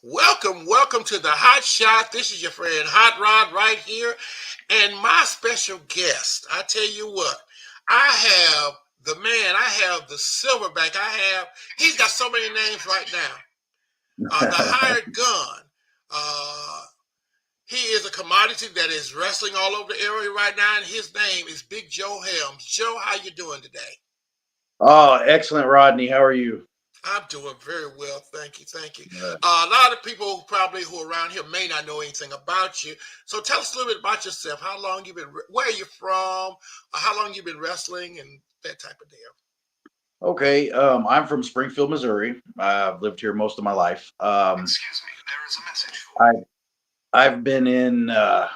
Welcome to the Hotshot. This is your friend Hot Rod right here. And my special guest, I tell you what, I have I have the silverback. He's got so many names right now. The hired gun. Uh, he is a commodity that is wrestling all over the area right now, and his name is Big Joe Helms. Joe, how you doing today? Oh, excellent, Rodney. How are you? I'm doing very well, thank you, thank you. Uh, A lot of people probably who are around here may not know anything about you. So tell us a little bit about yourself. How long you been? Where are you from? How long you been wrestling and that type of deal? okay, I'm from Springfield, Missouri. I've lived here most of my life. Excuse me, there is a message for I you. I've been in the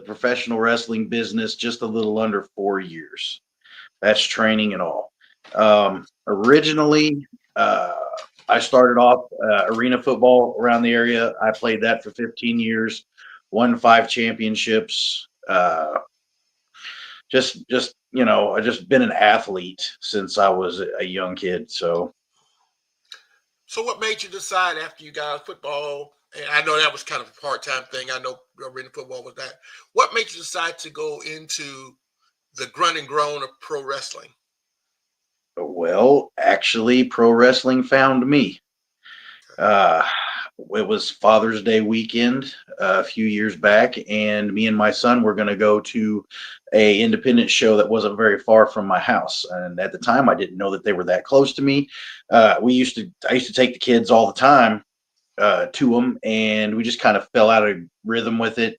professional wrestling business just a little under 4 years. That's training and all. Originally, uh, I started off arena football around the area. I played that for 15 years, won 5 championships. I just been an athlete since I was a young kid. So So what made you decide after you got out of football? And I know that was kind of a part-time thing. I know arena football was that. What made you decide to go into the grunt and groan of pro wrestling? well, actually, pro wrestling found me. uh it was Father's Day weekend a few years back, and me and my son were going to go to a independent show that wasn't very far from my house. And at the time, I didn't know that they were that close to me. I used to take the kids all the time to them, and we just kind of fell out of rhythm with it,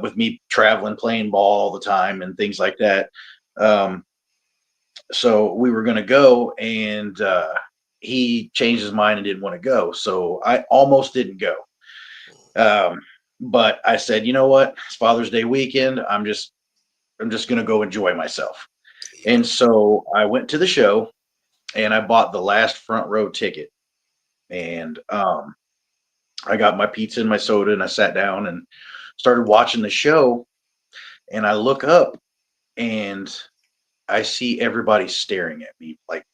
with me traveling, playing ball all the time, and things like that. Um, so we were going to go, and he changed his mind and didn't want to go. So I almost didn't go. Um, but I said, you know what? It's Father's Day weekend. I'm just going to go enjoy myself. Yeah. And so I went to the show, and I bought the last front row ticket. And I got my pizza and my soda, and I sat down and started watching the show. And I look up, and I see everybody staring at me, like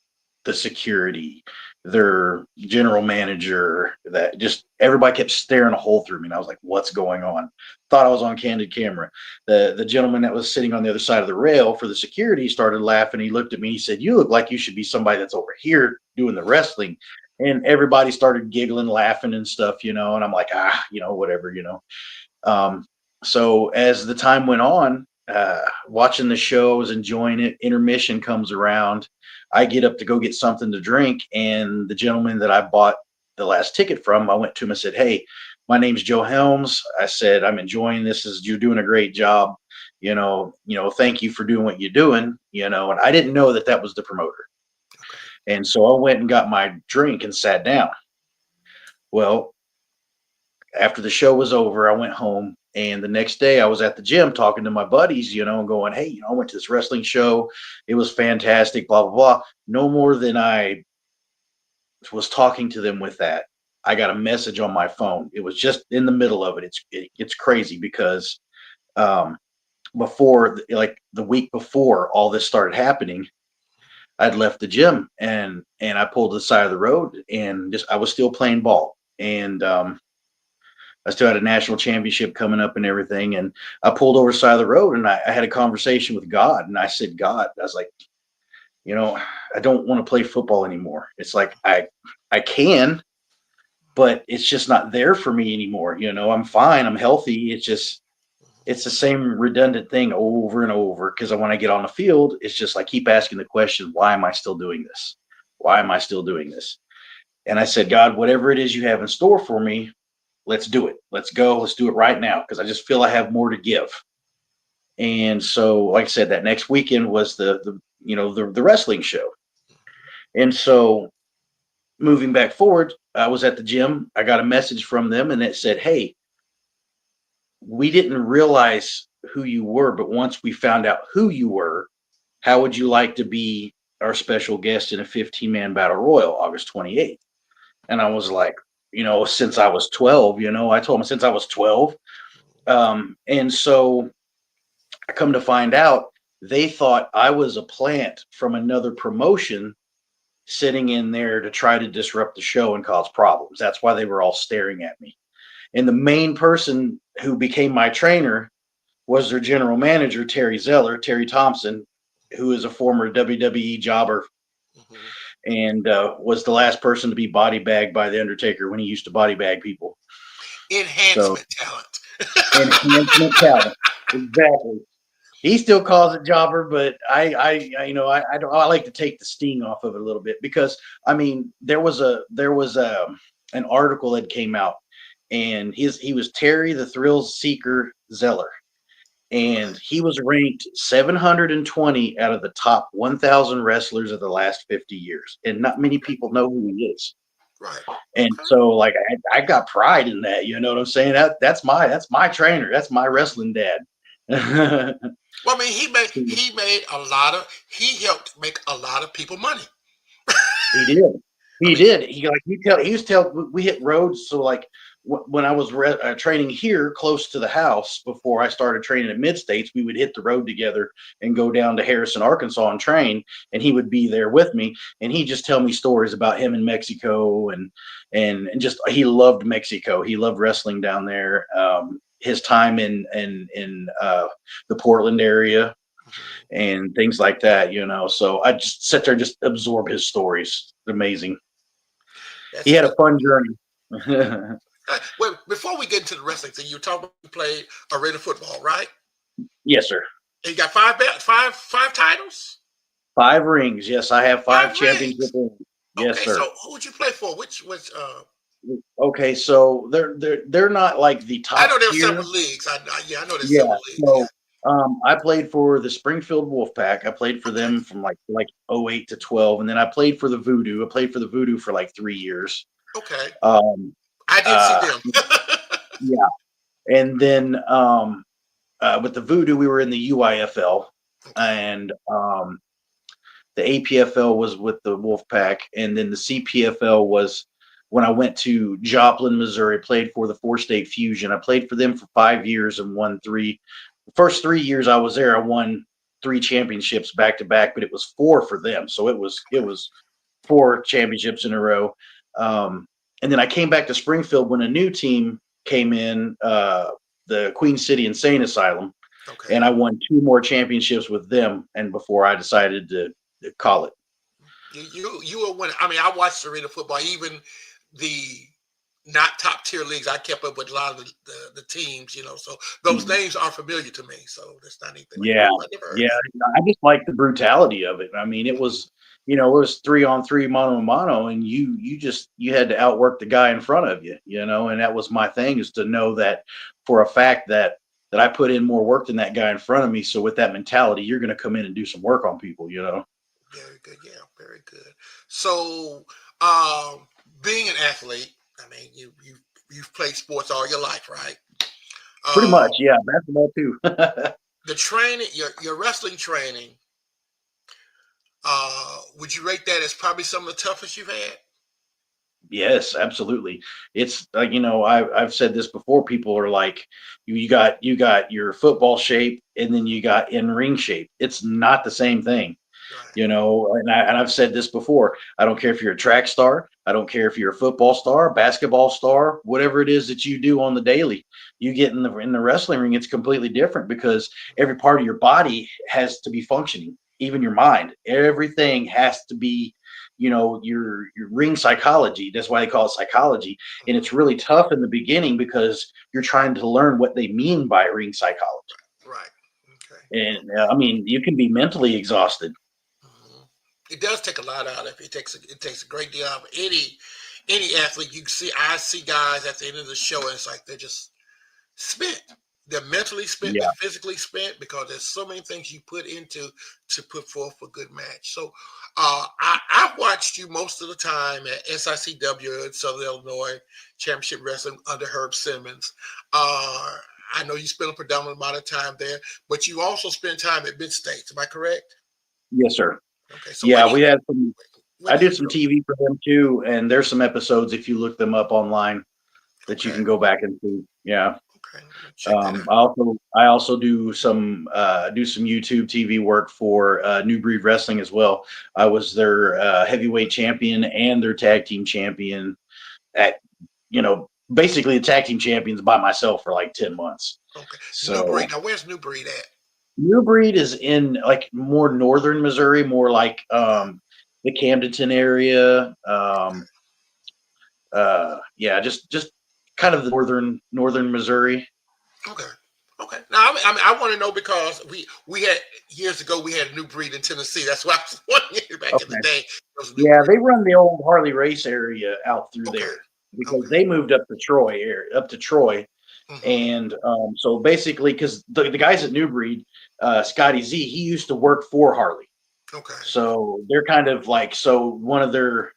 the security, their general manager, that just everybody kept staring a hole through me. And I was like, what's going on? Thought I was on candid camera. The gentleman that was sitting on the other side of the rail for the security started laughing. He looked at me. He said, you look like you should be somebody that's over here doing the wrestling. And everybody started giggling, laughing and stuff, and I'm like, whatever. Um, so as the time went on, watching the show, I was enjoying it. Intermission comes around. I get up to go get something to drink, and the gentleman that I bought the last ticket from, I went to him and said, "Hey, my name's Joe Helms." I said, "I'm enjoying this. You're doing a great job. Thank you for doing what you're doing." And I didn't know that that was the promoter, Okay. and so I went and got my drink and sat down. Well, after the show was over, I went home, and the next day I was at the gym talking to my buddies, and going, "Hey, I went to this wrestling show. It was fantastic, blah blah blah." No more than I was talking to them with that, I got a message on my phone. It was just in the middle of it. It's crazy because um before, like the week before all this started happening, I'd left the gym, and I pulled to the side of the road, and just I was still playing ball. And I still had a national championship coming up and everything. And I pulled over the side of the road, and I had a conversation with God. And I said, God, I was like, you know, I don't want to play football anymore. It's like I can, but it's just not there for me anymore. I'm fine. I'm healthy. It's the same redundant thing over and over, because when I get on the field, it's just like keep asking the question, why am I still doing this? Why am I still doing this? And I said, God, whatever it is you have in store for me, let's do it. Let's go. Let's do it right now, because I just feel I have more to give. And so, like I said, that next weekend was the wrestling show. And so, moving back forward, I was at the gym. I got a message from them, and it said, "Hey, we didn't realize who you were, but once we found out who you were, how would you like to be our special guest in a 15-man battle royal, August 28th?" And I was like, since I was 12, I told them since I was 12. And so I come to find out, they thought I was a plant from another promotion sitting in there to try to disrupt the show and cause problems. That's why they were all staring at me. And the main person who became my trainer was their general manager, Terry Thompson, who is a former WWE jobber Hmm. and was the last person to be body bagged by the Undertaker when he used to body bag people. So Enhancement talent. enhancement talent, exactly. He still calls it jobber, but I like to take the sting off of it a little bit because I mean there was an article that came out, and he was Terry the Thrill Seeker Zeller, and Right. he was ranked 720 out of the top 1,000 wrestlers of the last 50 years, and not many people know who he is. Right. And Okay. so, like, I got pride in that. You know what I'm saying? That's my trainer. That's my wrestling dad. Well, I mean, he helped make a lot of people money. He did. I He mean, did. He was tell we hit roads. So like when I was training here close to the house before I started training at Mid States, we would hit the road together and go down to Harrison, Arkansas, and train. And he would be there with me, and he'd just tell me stories about him in Mexico and just he loved Mexico. He loved wrestling down there. His time in the Portland area mhm. and things like that, you know. So I just sit there and just absorb his stories. Amazing. He That's had a good. fun journey. Well, before we get into the wrestling thing, you talking about you played arena football, right? Yes, sir. And you got five titles, 5 rings. Yes, I have 5 championship rings. rings. Yes, Okay, so sir. who would you play for? Which? Okay, so they're not like the I top know there were tier. several leagues. Yeah, I know there's Yeah. several leagues. So Yeah. I played for the Springfield Wolfpack. I played for Okay. them from like 08 to 12, and then I played for the Voodoo. I played for the Voodoo for like 3 years. Okay. Um, I did see uh, them. yeah, and then with the Voodoo, we were in the UIFL, Okay. and the APFL was with the Wolfpack, and then the CPFL was when I went to Joplin, Missouri. Played for the Four State Fusion. I played for them for 5 years and won three. The first 3 years I was there, I won 3 championships back to back, but it was four for them, so it was 4 championships in a row. Um, and then I came back to Springfield when a new team came in, the Queen City Insane Asylum, Okay. and I won 2 more championships with them. And before I decided to call it. You were winning. I mean, I watched arena football, even the not top tier leagues. I kept up with a lot of the teams, so those Mhm. names are familiar to me. So that's not anything like, Yeah, oh, I never heard yeah. that. I just like the brutality of it. I mean, Mhm. it was 3-on-3 mano a mano, and you had to outwork the guy in front of you, and that was my thing is to know that for a fact that I put in more work than that guy in front of me. So with that mentality, you're going to come in and do some work on people. Very good. Yeah, very good. So, um, being an athlete, I mean, you've played sports all your life, right? Pretty much, Uh, yeah. Basketball too. the training, your wrestling training, would you rate that as probably some of the toughest you've had? Yes, absolutely. It's like I've said this before. People are like, you got your football shape, and then you got in ring shape. It's not the same thing, Right. And I've said this before. I don't care if you're a track star. I don't care if you're a football star, basketball star, whatever it is that you do on the daily. You get in the wrestling ring, it's completely different because every part of your body has to be functioning, even your mind. Everything has to be, your ring psychology. That's why they call it psychology, and it's Mhm. really tough in the beginning because you're trying to learn what they mean by ring psychology. Right. Okay. And Okay. I mean, you can be mentally exhausted. Mhm. It does take a lot out of it. It takes a great deal out of any athlete. You can see I see guys at the end of the show, and it's like they're just spent. They're mentally spent. They're Yeah. physically spent because there's so many things you put into to put forth a good match. So, I've watched you most of the time at SICW in Southern Illinois Championship Wrestling under Herb Simmons. Uh, I know you spend a predominant amount of time there, but you also spend time at Mid States. Am I correct? Yes, sir. Okay, so Yeah, we had some. when I do you did some go? TV for them too, and there's some episodes if you look them up online that you Okay, can go back and see. Yeah. Okay, I'm gonna check that out. I also do some YouTube TV work for New Breed Wrestling as well. I was their heavyweight champion and their tag team champion at basically the tag team champions by myself for like 10 months. Okay, New Breed. So Now, where's New Breed at? New Breed is in like more northern Missouri, more like Okay, the Camdenton area. Yeah, just kind of the northern Missouri. okay, okay. Now, I want to know because we had years ago we had a New Breed in Tennessee. That's why I was wondering back in the Okay. day. There was a New Yeah, Breed. they run the old Harley Race area out through Okay, there because okay. they moved up to Troy, Hmm. and so basically, because the guys at New Breed, Scotty Z, he used to work for Harley, Okay. so they're kind of like one of their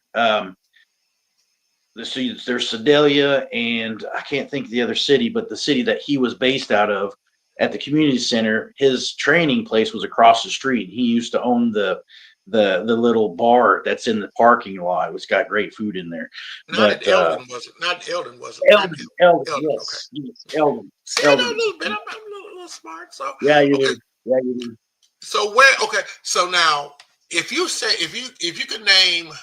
there's Sedalia, and I can't think of the other city, but the city that he was based out of at the community center, his training place was across the street. He used to own the little bar that's in the parking lot. It's got great food in there. Not in But Eldon, was it? Not in Eldon, was it? Fred Eldon, Eldon. Okay. yes, Eldon, See, I know a Eldon. little bit. I'm a little smart. So, Yeah, you okay. do. Yeah, you do. So where? Okay. So now, if you could name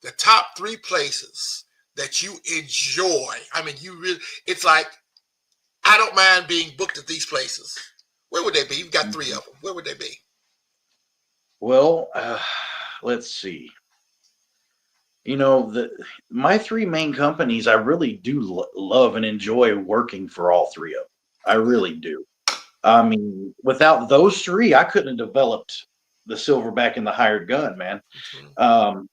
the top three places that you enjoy, I mean, you really, it's like I don't mind being booked at these places. Where would they be? You've got three Mhm. of them. Where would they be? Well, let's see. The my three main companies, I really do love and enjoy working for all three of them. I Okay. really do. I mean, without those three, I couldn't have developed the Silverback and the Hired Gun, man. Mhm. Um,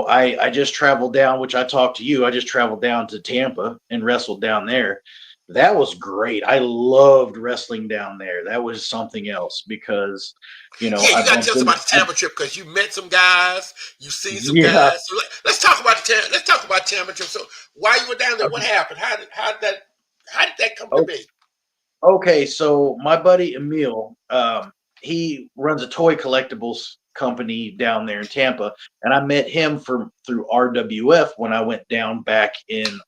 I just traveled down, which I talked to you. I just traveled down to Tampa and wrestled down there. That was great. I loved wrestling down there. That was something else because, Yeah, I you got to tell bumped us in. about the Tampa trip because you met some guys, you seen some Yeah. guys. So let's talk about let's talk about Tampa trip. So while you were down there, what happened? How did that come to Okay. be? Okay, so my buddy Emil, he runs a toy collectibles company down there in Tampa, and I met him through RWF when I went down back in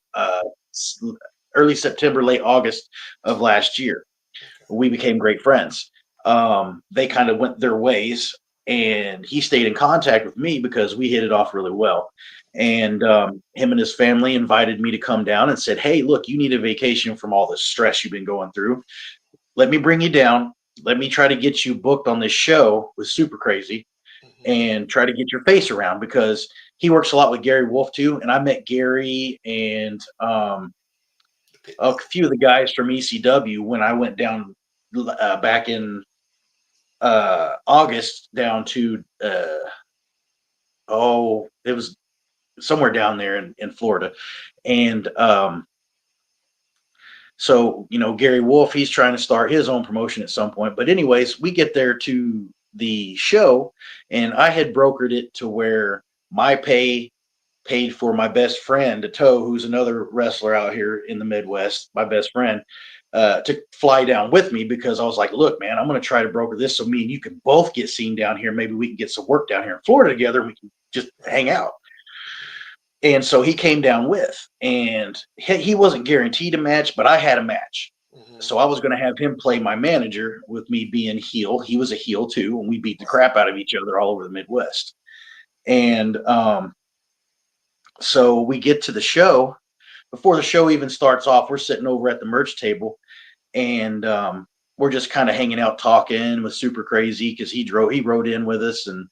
s- early September, late August of last year. We became great friends. They kind of went their ways, and he stayed in contact with me because we hit it off really well. And him and his family invited me to come down and said, "Hey, look, you need a vacation from all the stress you've been going through. Let me bring you down. Let me try to get you booked on this show with Super Crazy Hmm. and try to get your face around because he works a lot with Gary Wolf too. And I met Gary and The pit a bull. few of the guys from ECW when I went down back in August down to it was somewhere down there in Florida, and so Gary Wolf, he's trying to start his own promotion at some point. But anyways, we get there to the show, and I had brokered it to where my pay paid for my best friend, Toe, who's another wrestler out here in the Midwest, my best friend, to fly down with me because I was like, look, man, I'm going to try to broker this so me and you can both get seen down here. Maybe we can get some work down here in Florida together and we can just hang out. And so he came down with, and he wasn't guaranteed a match, but I had a match. Hmm. So I was going to have him play my manager with me being heel. He was a heel too, and we beat the Right. crap out of each other all over the Midwest. And so we get to the show. Before the show even starts off, we're sitting over at the merch table, and we're just kind of hanging out, talking with Super Crazy because he rode in with us, and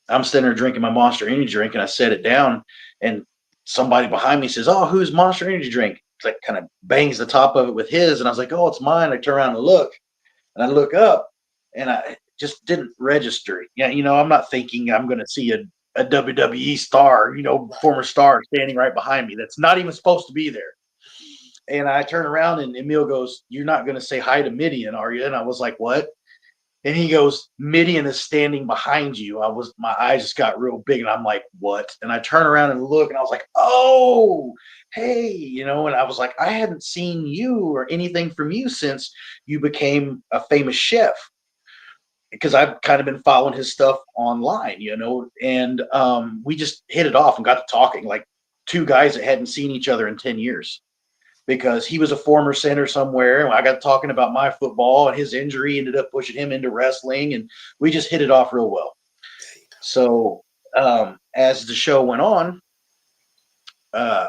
I'm sitting there drinking my Monster Energy drink, and I set it down, and somebody behind me says, "Oh, who's Monster Energy drink?" It's like kind of bangs the top of it with his, and I was like, "Oh, it's mine." I turn around and look up, and I just didn't register. Yeah, I'm not thinking I'm going to see a WWE star, Right. former star standing right behind me. That's not even supposed to be there. And I turn around and Emil goes, "You're not going to say hi to Midian, are you?" And I was like, "What?" And he goes, "Midian is standing behind you." My eyes just got real big and I'm like, "What?" And I turn around and look and I was like, "Oh, hey," and I was like, I hadn't seen you or anything from you since you became a famous chef because I've kind of been following his stuff online, and we just hit it off and got to talking like two guys that hadn't seen each other in 10 years. because he was a former center somewhere. And I got talking about my football, and his injury ended up pushing him into wrestling, and we just hit it off real well. So as the show went on, uh,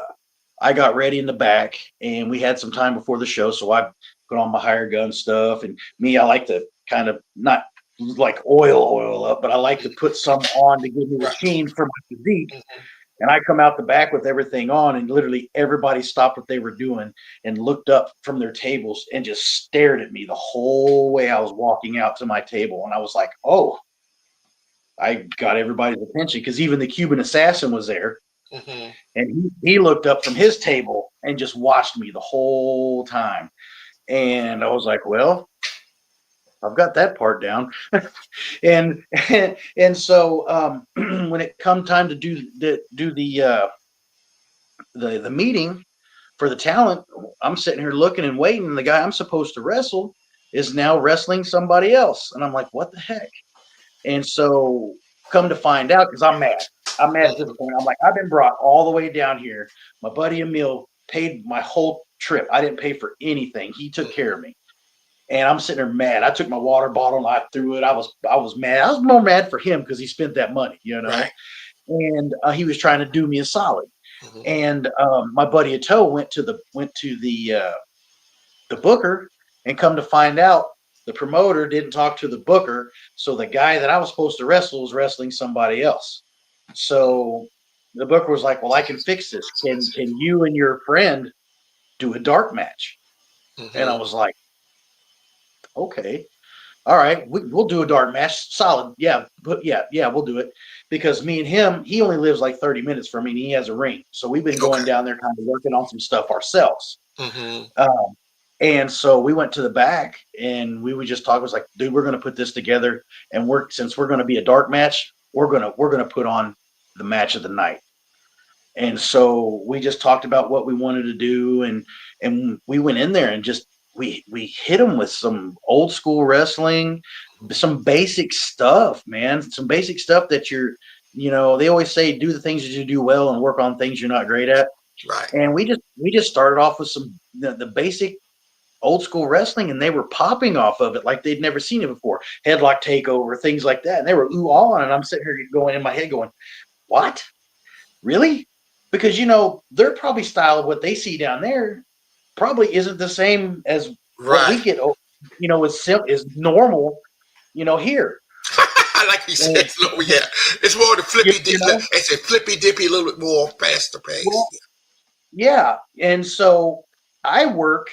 I got ready in the back, and we had some time before the show, so I put on my higher gun stuff. And me, I like to kind of not like oil up, but I like to put some on to give me the Right. sheen for my physique. Mhm. And I come out the back with everything on, and literally everybody stopped what they were doing and looked up from their tables and just stared at me the whole way I was walking out to my table. And I was like, oh, I got everybody's attention, because even the Cuban assassin was there. Mhm. And he looked up from his table and just watched me the whole time. And I was like, well, I've got that part down. and and so when it come time to do the meeting for the talent, I'm sitting here looking and waiting, and the guy I'm supposed to wrestle is now wrestling somebody else. And I'm like, what the heck? And so come to find out, because I'm mad. I'm mad at this Mhm. point. I'm like, I've been brought all the way down here. My buddy Emil paid my whole trip. I didn't pay for anything. He took care of me. And I'm sitting there mad. I took my water bottle and I threw it. I was mad. I was more mad for him because he spent that money, Right. And he was trying to do me a solid. Mhm. And my buddy Ato went to the booker, and come to find out, the promoter didn't talk to the booker, so the guy that I was supposed to wrestle was wrestling somebody else. So the booker was like, well, I can fix this. Can you and your friend do a dark match? And I Mhm. was like, okay, all right, we'll do a dark match, solid. Yeah, but yeah, we'll do it, because me and him, he only lives like 30 minutes from me, and he has a ring, so we've been going Okay. down there kind of working on some stuff ourselves. Mhm. Um, and so we went to the back, and we would just talk. It was like, dude, we're going to put this together, and since we're going to be a dark match, we're gonna put on the match of the night. And so we just talked about what we wanted to do, and we went in there and just we hit them with some old school wrestling, some basic stuff, man, some basic stuff that they always say, do the things that you do well and work on things you're not great at. Right. And we just started off with some the basic old school wrestling, and they were popping off of it like they'd never seen it before. Headlock takeover, things like that. And they were ooh on, and I'm sitting here going in my head going, what? Really? Because their probably style of what they see down there probably isn't the same as what we Right. get, is normal, here. Like you said, And, slow. Yeah. It's more the you, flippy. you know, It's a flippy dippy, a little bit more faster well, pace. yeah. And so I work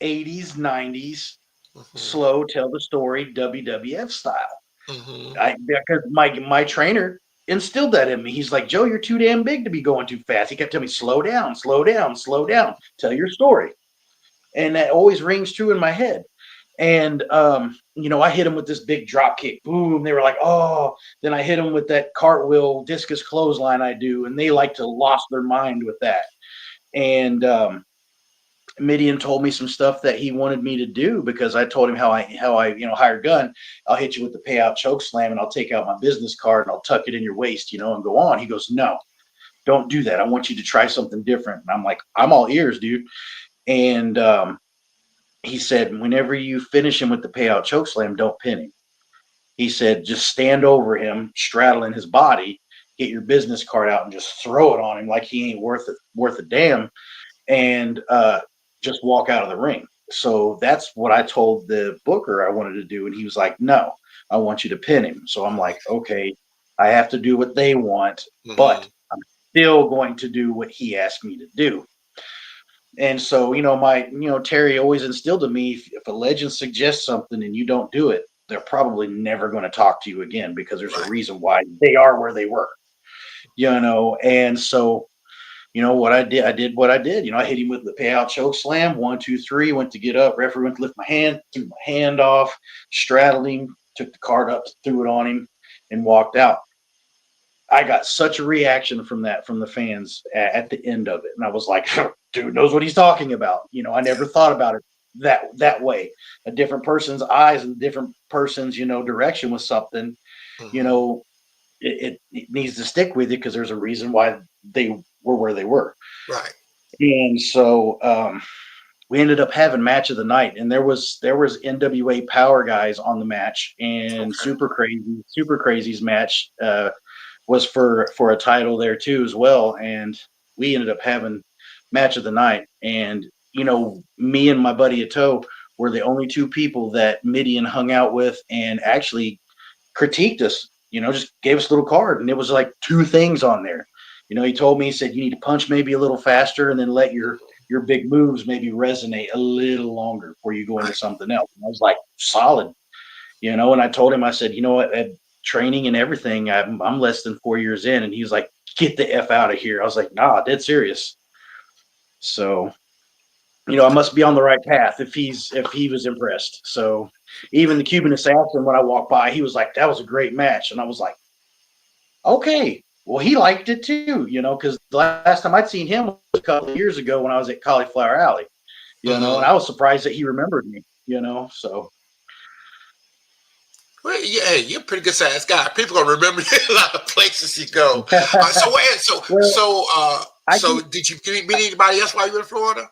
80s, 90s, Mhm. slow, tell the story, WWF style. Mhm. Because my trainer instilled that in me. He's like, Joe, you're too damn big to be going too fast. He kept telling me, slow down, slow down, slow down, tell your story. And that always rings true in my head. And I hit him with this big drop kick. Boom. They were like, oh. Then I hit him with that cartwheel discus clothesline I do, and they like to lost their mind with that. And Midian told me some stuff that he wanted me to do, because I told him how I hired gun. I'll hit you with the payout choke slam, and I'll take out my business card and I'll tuck it in your waist, and go on. He goes, no, don't do that. I want you to try something different. And I'm like, I'm all ears, dude. And he said, whenever you finish him with the payout choke slam, don't pin him. He said, just stand over him, straddling his body, get your business card out, and just throw it on him like he ain't worth a damn, and just walk out of the ring. So that's what I told the booker I wanted to do, and he was like, "No, I want you to pin him." So I'm like, "Okay, I have to do what they want, but Mhm. I'm still going to do what he asked me to do." And so, Terry always instilled in me, if a legend suggests something and you don't do it, they're probably never going to talk to you again, because there's a Right. reason why they are where they were, And so, what I did what I did. I hit him with the payout choke slam, 1, 2, 3, went to get up. Referee went to lift my hand, threw my hand off, straddled him, took the card up, threw it on him, and walked out. I got such a reaction from that, from the fans at the end of it, and I was like, "Dude knows what he's talking about." I Yeah. never thought about it that way. A different person's eyes and different person's direction with something. You Mhm. know, it needs to stick with you, because there's a reason why they were where they were. Right. And so we ended up having match of the night, and there was NWA Power guys on the match, and Okay. Super Crazy's match was for a title there too as well, and we ended up having match of the night. And me and my buddy Ato were the only two people that Midian hung out with and actually critiqued us. Just gave us a little card, and it was like two things on there. He told me, he said, you need to punch maybe a little faster, and then let your big moves maybe resonate a little longer before you go into Right. something else. And I was like, solid. And I told him, I said, what, at training and everything, I'm less than 4 years in. And he was like, get the F out of here. I was like, nah, dead serious. So, I Okay. must be on the right path if he was impressed. So even the Cuban assassin, when I walked by, he was like, that was a great match. And I was like, okay, well, he liked it too, because the last time I'd seen him was a couple of years ago when I was at Cauliflower Alley, and Mm-hmm. I was surprised that he remembered me. So Well, yeah, hey, you're a pretty good sized guy. People gonna remember you in a lot of places you go. So wait, so well, so I so get. did you meet anybody else while you were in Florida?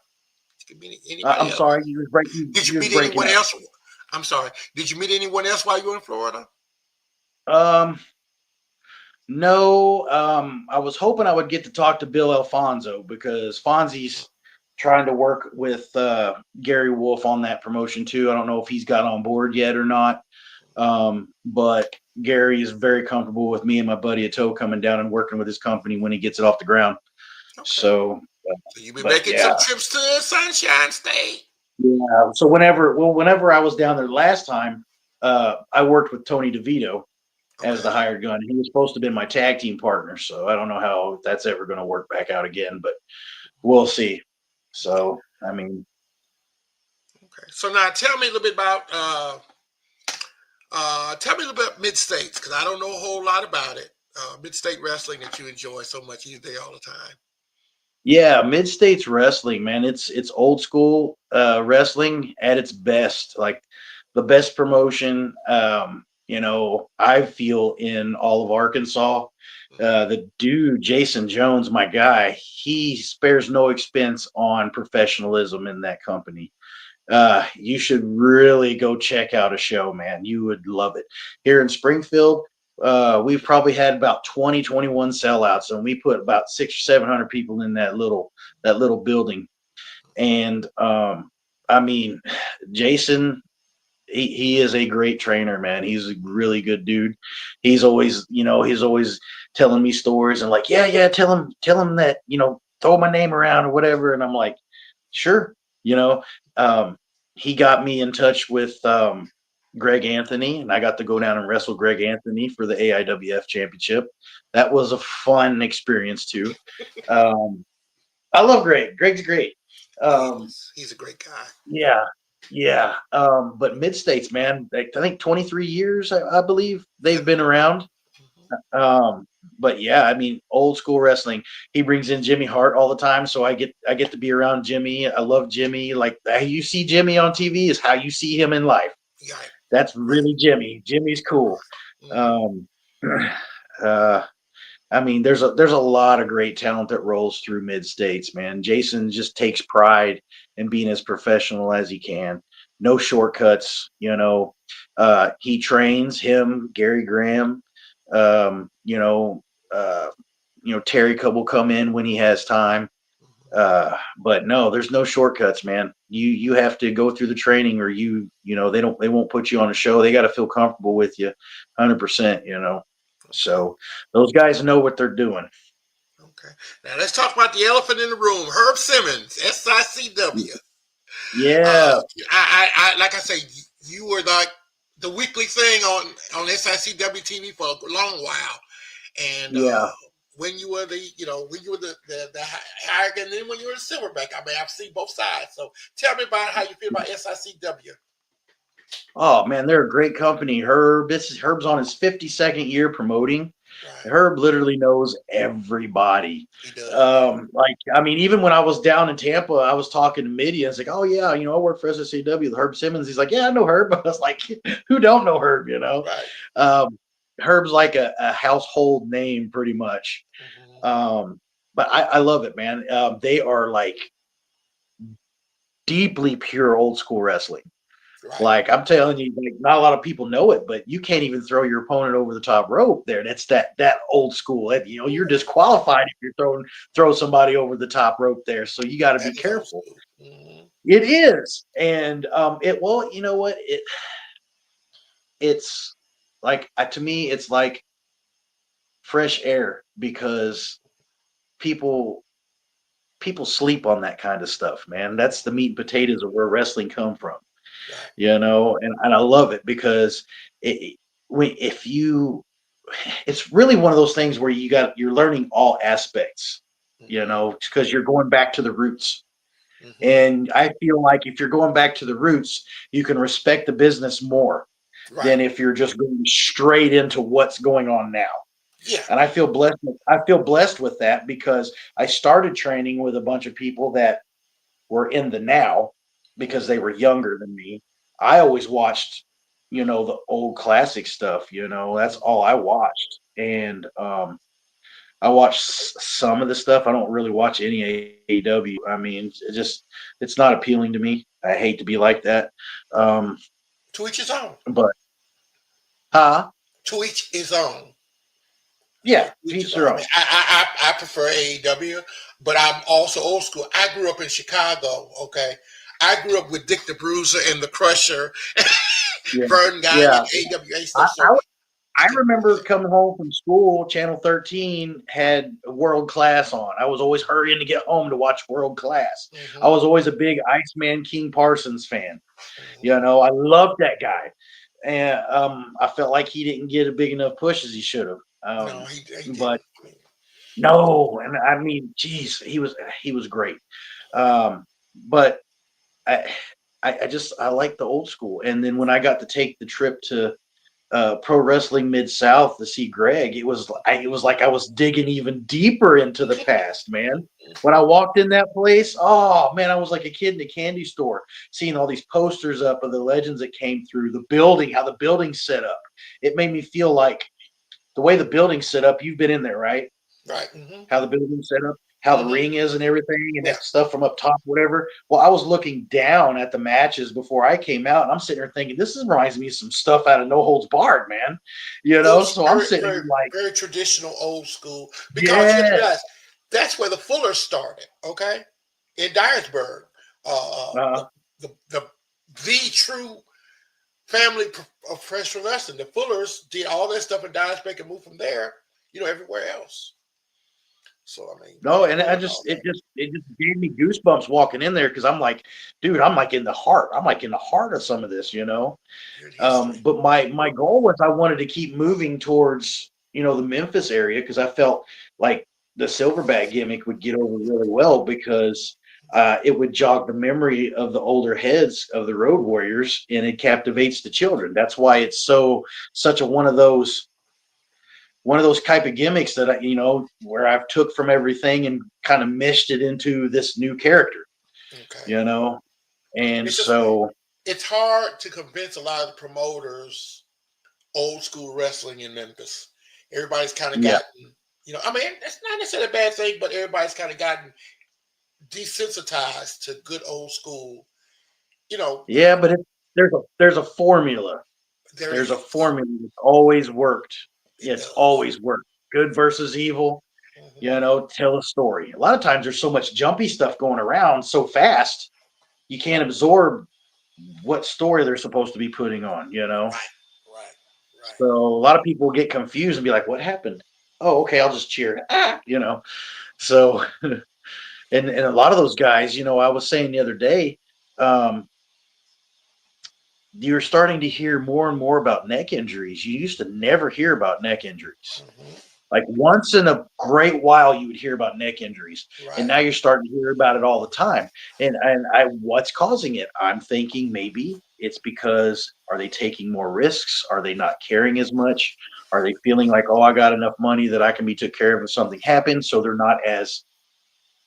Did you meet anybody I'm else? sorry, you Did you was meet breaking anyone up. else? I'm sorry. Did you meet anyone else while you were in Florida? Um, no, I was hoping I would get to talk to Bill Alfonso because Fonzie's trying to work with Gary Wolf on that promotion too. I don't know if he's got on board yet or not. But Gary is very comfortable with me and my buddy Ato coming down and working with his company when he gets it off the ground. Okay. So, So you've been but making yeah, some trips to the Sunshine State. yeah. So whenever I was down there last time, I worked with Tony DeVito as Okay. the hired gun. He was supposed to have been my tag team partner. So I don't know how that's ever going to work back out again, but we'll see. So, I mean, Okay. So now tell me a little bit about tell me a little bit about mid states because I don't know a whole lot about it. Mid state wrestling that you enjoy so much. You're there all the time. yeah, mid states wrestling, man. It's old school wrestling at its best. Like the best promotion, I feel in all of Arkansas. Mm-hmm. The dude, Jason Jones, my guy, he spares no expense on professionalism in that company. You should really go check out a show, man. You would love it. Here in Springfield, we've probably had about 20, 21 sellouts, and we put about 600 or 700 people in that little building. And I mean, Jason, he is a great trainer, man. He's a really good dude. He's always telling me stories and like, yeah, yeah, tell him that, throw my name around or whatever. And I'm like, sure, you know. Um, he got me in touch with Greg Anthony, and I got to go down and wrestle Greg Anthony for the AIWF championship. That was a fun experience too. Um, I love Greg. Greg's great. He Um, is. He's a great guy. yeah, yeah. But mid states, man, like, I think 23 years, I believe they've Yep. been around. Mm-hmm. Um, but yeah, I mean, old school wrestling. He brings in Jimmy Hart all the time, so I get to be around Jimmy. I love Jimmy. Like how you see Jimmy on TV is how you see him in life. Right. That's Right. really Jimmy. Jimmy's cool. Mm-hmm. Um, uh, I mean, there's a lot of great talent that rolls through mid states, man. Jason just takes pride in being as professional as he can. No shortcuts, he trains him, Gary Graham, um, you know, uh, Terry Cub will come in when he has time. But no, there's no shortcuts, man. You have to go through the training, or they won't put you on a show. They got to feel comfortable with you, 100%. Okay. So those guys know what they're doing. Okay. Now let's talk about the elephant in the room. Herb Simmons, SICW. Uh, Yeah, like I say, you were like the weekly thing on SICW TV for a long while, and yeah. when you were when you were the higher, and then when you were the silverback. I mean, I've seen both sides. So tell me about how you feel about SICW. Oh man, they're a great company. Herb's on his 52nd year promoting. Right, Herb literally knows everybody. he does. Like, I mean, even when I was down in Tampa, I was talking to Midi. I was like, "Oh yeah, I work for SSCW, Herb Simmons." He's like, "Yeah, I know Herb." I was like, "Who don't know Herb?" Right. Um, Herb's like a household name, pretty much. Mm-hmm. Um, but I love it, man. They are like deeply pure old school wrestling. Right. Like I'm telling you, like not a lot of people know it, but you can't even throw your opponent over the top rope there. That's that old school. You know, you're disqualified if you're throw somebody over the top rope there. So you got to be That is old careful. school. Hmm. It is, and it well, you know what it's like to me, it's like fresh air because people people sleep on that kind of stuff, man. That's the meat and potatoes of where wrestling come from, Right. you know, and I love it because it, if you, it's really one of those things where you're learning all aspects, you Hmm. know, because you're going back to the roots. Hmm. And I feel like if you're going back to the roots, you can respect the business more Right. than if you're just going straight into what's going on now. Yeah. And I feel blessed. I feel blessed with that because I started training with a bunch of people that were in the now because they Hmm. were younger than me. I always watched, you know, the old classic stuff. You know, that's all Hmm. I watched, and I watched some of the stuff. I don't really watch any AEW. I mean, it's not appealing to me. I hate to be like that. Um, To each his own. but huh? To each his own. Yeah, Each his teach own. their I mean, own. I prefer AEW, but I'm also old school. I grew up in Chicago. Okay, I grew up with Dick the Bruiser and the Crusher, Yeah, Vern Gagne, yeah. and AWA I, stuff. So I I I can. remember coming home from school, Channel 13 had World Class on. I was always hurrying to get home to watch World Class. I Hmm. was always a big Iceman King Parsons fan. You Hmm. know, I loved that guy. And I felt like he didn't get a big enough push as he should have. No, he But didn't. no, and I mean, geez, he was great. But I, I just I like the old school. And then when I got to take the trip to Pro Wrestling Mid South to see Greg, it was like I was digging even deeper into the past, man. When I walked in that place, oh man, I was like a kid in a candy store, seeing all these posters up of the legends that came through the building, how the building's set up. It made me feel like the way the building's set up. You've been in there, right? Right. Hmm. How the building's set up, how the Hmm. ring is and everything, and Yeah. that stuff from up top, whatever. Well, I was looking down at the matches before I came out, and I'm sitting there thinking, this reminds me of some stuff out of No Holds Barred, man. You It know, was so I'm very, sitting very, here like, very traditional, old school. Because you have to realize yes, that's where the Fullers started. Okay, in Dyersburg, uh, uh, the the the true family of professional wrestling. The Fullers did all that stuff in Dyersburg and moved from there, everywhere else. So I mean, no, they and I learned just all that. it just gave me goosebumps walking in there because I'm like, dude, I'm like in the heart. I'm like in the heart of some of this, you know. Good history. But my goal was I wanted to keep moving towards the Memphis area because I felt like the silverback gimmick would get over really well because it would jog the memory of the older heads of the Road Warriors and it captivates the children. That's why it's such a one of those type of gimmicks that where I've took from everything and kind of meshed it into this new character, Okay, you know, and it's just so it's hard to convince a lot of the promoters old school wrestling in Memphis. Everybody's kind of yeah. gotten, I mean, it's not necessarily a bad thing, but everybody's kind of gotten desensitized to good old school. You know, Yeah, but there's a formula. there There's a is. formula that's always worked. It It's does. always worked. Good versus evil, Hmm. tell a story. A lot of times there's so much jumpy stuff going around so fast, you can't absorb what story they're supposed to be putting on, you know? Right, right, So a lot of people get confused and be like, what happened? Oh, okay, I'll just cheer. So and a lot of those guys, I was saying the other day, um, you're starting to hear more and more about neck injuries. You used to never hear about neck injuries. hmm Like once in a great while, you would hear about neck injuries, and right. now you're starting to hear about it all the time. And what's causing it? I'm thinking maybe it's because are they taking more risks? Are they not caring as much? Are they feeling like, oh, I got enough money that I can be took care of if something happens, so they're not as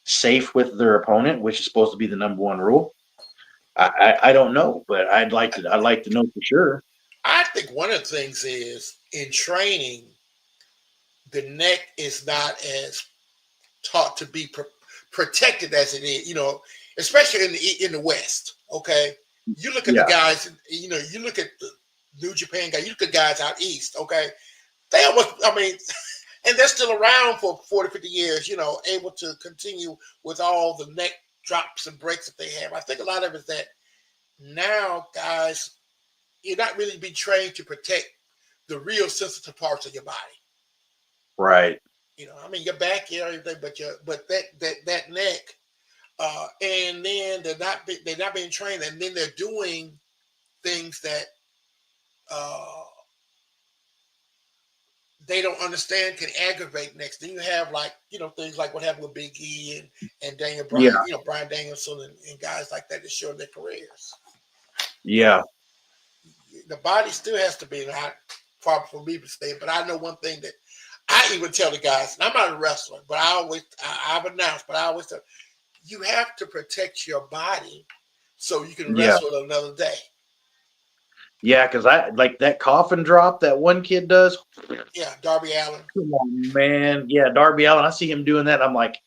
safe with their opponent, which is supposed to be the number one rule. I don't know, but I'd like to know for sure. I think one of the things is in training, the neck is not as taught to be protected as it is, especially in the West. Okay, you look at the Yeah. guys, you look at the New Japan guys, you look at guys out east. Okay, they almost, I mean, and they're still around for 40, 50 years. Able to continue with all the neck drops and breaks that they have. I think a lot of it is that now, guys, you're not really being trained to protect the real sensitive parts of your body. Right. I mean, your back, everything, but that neck, and then they're not being trained, and then they're doing things that uh, they don't understand can aggravate next. Then you have like things like what happened with Big E and Daniel Yeah. Bryan, Brian Danielson and guys like that showing their careers. Yeah. The body still has to be not far for me to say, but I know one thing that I even tell the guys, and I'm not a wrestler, but I've announced, but I always tell you have to protect your body so you can Yeah. wrestle another day. Yeah. Because I like that coffin drop that one kid does. Yeah, Darby Allin. Come on, man. Yeah, Darby Allin. I see him doing that. I'm like,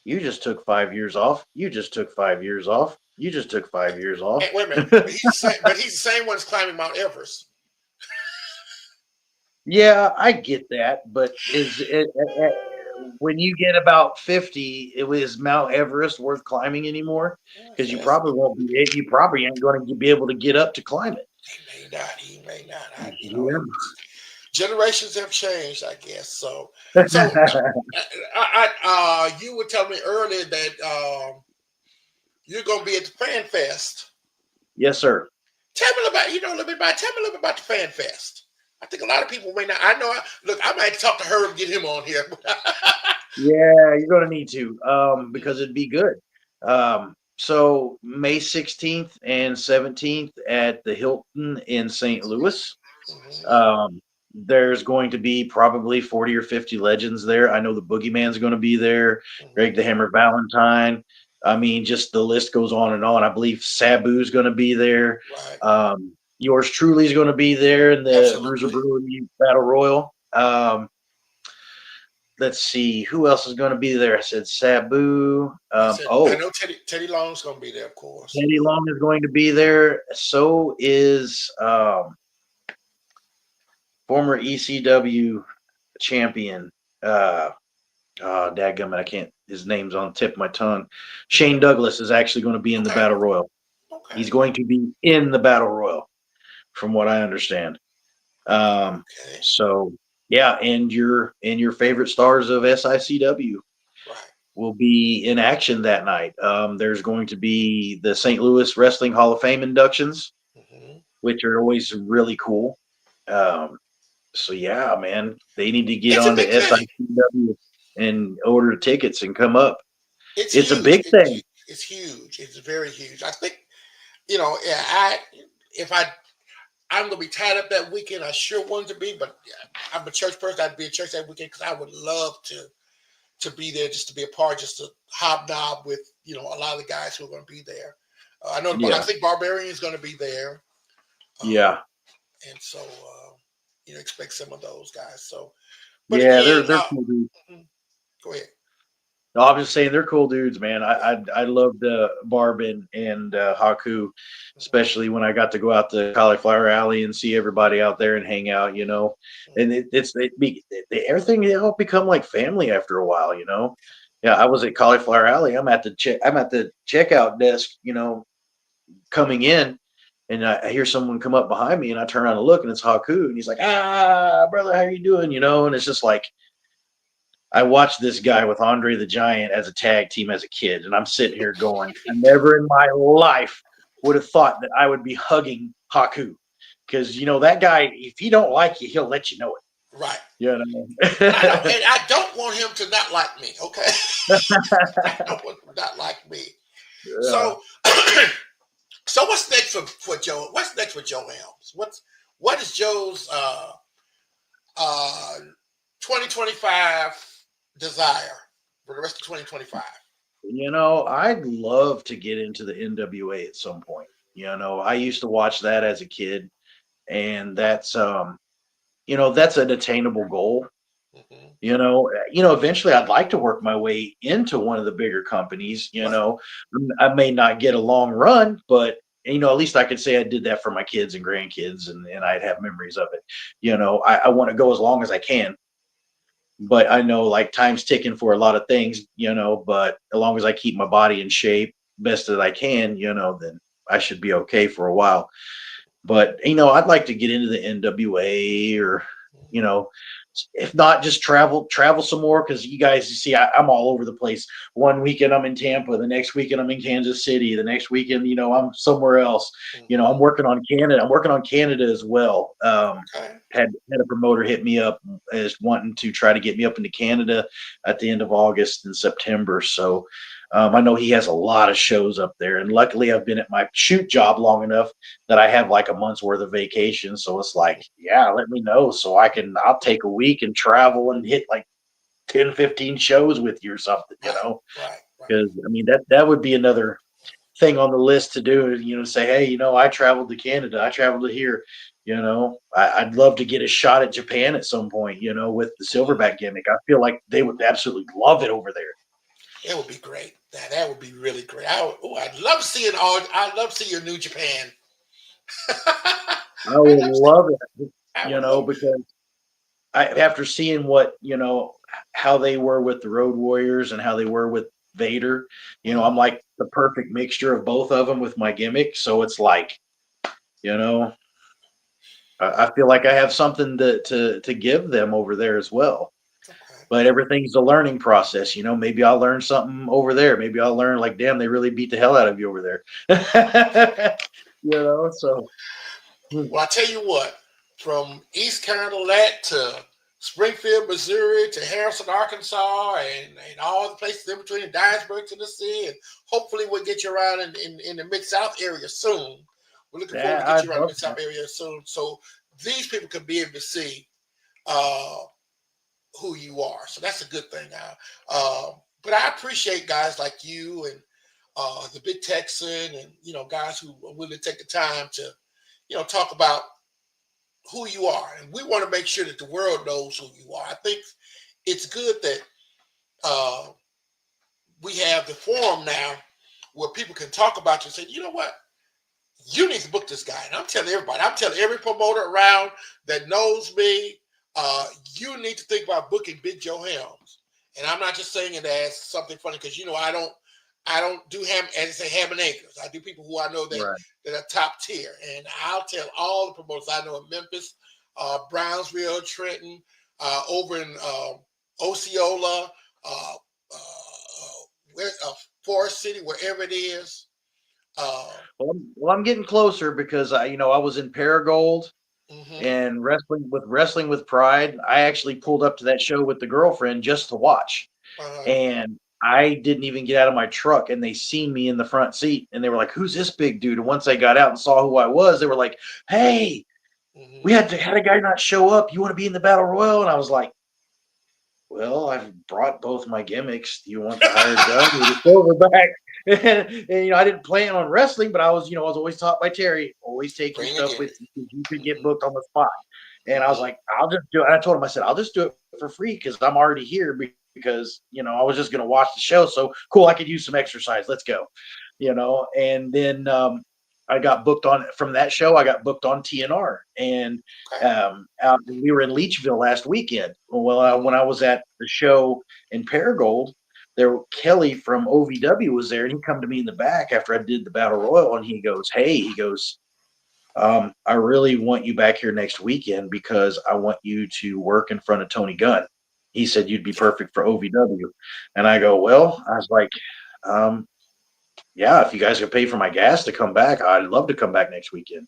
you just took 5 years off. You just took 5 years off. You just took 5 years off. Hey, wait a minute, but he's the same one as climbing Mount Everest. Yeah, I get that, but is it when you get about 50, it was Mount Everest worth climbing anymore? Because you Yes, probably won't be. You probably ain't going to be able to get up to climb it. he may not. He may not. Yeah. Generations have changed, I guess. So you were telling me earlier that you're going to be at the Fan Fest. Yes, sir. Tell me about tell me a little bit about the Fan Fest. I think a lot of people may not. I know. Look, I might talk to Herb, get him on here. Yeah, you're going to need to because it'd be good. So May 16th and 17th at the Hilton in St. Louis. Mhm, Um, there's going to be probably 40 or 50 legends there. I know the Boogeyman's going to be there, Greg the mhm. Hammer Valentine. I mean, just the list goes on and on. I believe Sabu's going to be there. Right. Yours truly is going to be there in the Bruiser Absolutely. Brewery Battle Royal. Let's see who else is going to be there. I said Sabu. I said I Oh, know Teddy Long's going to be there, of course. Teddy Long is going to be there. So is former ECW champion. Uh, dadgummit, I can't. His name's on the tip of my tongue. Shane Douglas is actually going to be in the Okay. Battle Royal. Okay. He's going to be in the Battle Royal, from what I understand. Okay. So yeah, and your favorite stars of SICW Right. will be in action that night. There's going to be the St. Louis Wrestling Hall of Fame inductions, Hmm. which are always really cool. Um, so yeah, man, they need to get It's a on to big thing. SICW and order tickets and come up. It's It's a huge. big thing. It's huge. It's very huge. I think Yeah, I'm gonna be tied up that weekend. I sure wanted to be, but I'm a church person. I'd be at church that weekend because I would love to be there, just to be a part, just to hobnob with a lot of the guys who are going to be there. I Yeah, think Barbarian is going to be there, uh, yeah, and so expect some of those guys. So, but yeah. again, They're cool dudes. mhm, go ahead. No, I'm just saying they're cool dudes, man. I loved Barb and Haku, Mhm, especially when I got to go out to Cauliflower Alley and see everybody out there and hang out, And mhm. everything they all become like family after a while, Yeah, I was at Cauliflower Alley. I'm at the checkout desk, coming in, and I hear someone come up behind me, and I turn around and look, and it's Haku, and he's like, "Ah, brother, how you doing?" And it's just like I watched this guy with Andre the Giant as a tag team as a kid, and I'm sitting here going, I never in my life would have thought that I would be hugging Haku, because that guy, if he don't like you, he'll let you know it. Right. You And I don't. know? And I don't want him to not like me. Okay. I don't want him to not like me. Yeah. So, so what's next for Joe? What's next for Joe Helms? What is Joe's uh 2025 desire for the rest of 2025? I'd love to get into the NWA at some point. I used to watch that as a kid, and that's an attainable goal. Hmm. Eventually I'd like to work my way into one of the bigger companies. Right. I may not get a long run, but at least I could say I did that for my kids and grandkids, and I'd have memories of it. I want to go as long as I can, but I know like time's ticking for a lot of things, but as long as I keep my body in shape best that I can, then I should be okay for a while. But I'd like to get into the NWA, or you Mhm. know, if not just travel some more, because you see, I'm all over the place. One weekend I'm in Tampa, the next weekend I'm in Kansas City, the next weekend I'm somewhere else. I'm Mhm. working on Canada. I'm working on Canada as well. Okay. Had a promoter hit me up as wanting to try to get me up into Canada at the end of August and September. So I know he has a lot of shows up there, and luckily I've been at my shoot job long enough that I have like a month's worth of vacation. So it's like, Mhm. yeah, let me know so I'll take a week and travel and hit like 10, 15 shows with you or something, Right. Right. Right. because I mean that would be another thing on the list to do, say, hey, I traveled to Canada, I traveled to here, I'd love to get a shot at Japan at some point, with the Mhm. silverback gimmick. I feel like they would absolutely love it over there. It would be great. That would be really great. I'd love seeing all. I'd love to see your New Japan. I I'd would love to see. love it, I would love. because after seeing what how they were with the Road Warriors and how they were with Vader, I'm Mhm. like the perfect mixture of both of them with my gimmick. So it's like, you know, I feel like I have something to give them over there as well. Okay. But everything's a learning process. Maybe I'll learn something over there. Maybe I'll learn like, damn, they really beat the hell out of you over there. So Well, I tell you what, from East Carolina to Springfield, Missouri, to Harrison, Arkansas, and all the places in between, Dyersburg, Tennessee, and hopefully we'll get you around in the Mid South area soon. We're looking forward to yeah, get I'd you around the love Mid to. South area soon, so these people can be able to see uh, who you are. So that's a good thing. But I appreciate guys like you and the Big Texan, and guys who are willing to take the time to talk about who you are, and we want to make sure that the world knows who you are. I think it's good that uh, we have the forum now where people can talk about you and say, you know what, you need to book this guy. And I'm telling everybody, I'm telling every promoter around that knows me, you need to think about booking Big Joe Helms. And I'm not just saying it as something funny because I don't do ham as I say ham and anchors. I do people who I know Right. that are top tier. And I'll tell all the promoters I know in Memphis, Brownsville, Trenton, over in Osceola, uh, Forest City, wherever it is. Uh, Well, I'm getting closer because I was in Paragold mhm. and wrestling with Pride. I actually pulled up to that show with the girlfriend just to watch, Uh-huh. and I didn't even get out of my truck, and they seen me in the front seat, and they were like, "Who's this big dude?" And once I got out and saw who I was, they were like, "Hey, we Mhm. had a guy not show up. You want to be in the battle royal?" And I was like, well, I've brought both my gimmicks. Do you want the hired gun or the silverback? And I didn't plan on wrestling, but I was always taught by Terry, always take your Bring a stuff with gimmick. you because you could get Mhm. booked on the spot. And I was Mhm. like, I'll just do it. And I told him, I said, I'll just do it for free because I'm already here because, I was just going to watch the show. So cool. I could use some exercise. Let's go, and then, I got booked on from that show. I got booked on TNR, and Okay. we were in Leechville last weekend. Well, when Mhm. I was at the show in Paragold, Kelly from OVW was there, and he come to me in the back after I did the battle royal, and he goes, "Hey," he goes, "I really want you back here next weekend because I want you to work in front of Tony Gunn." He said you'd be Okay. perfect for OVW, and I go, "Well," I was like, um, "Yeah, if you guys could pay for my gas to come back, I'd love to come back next weekend."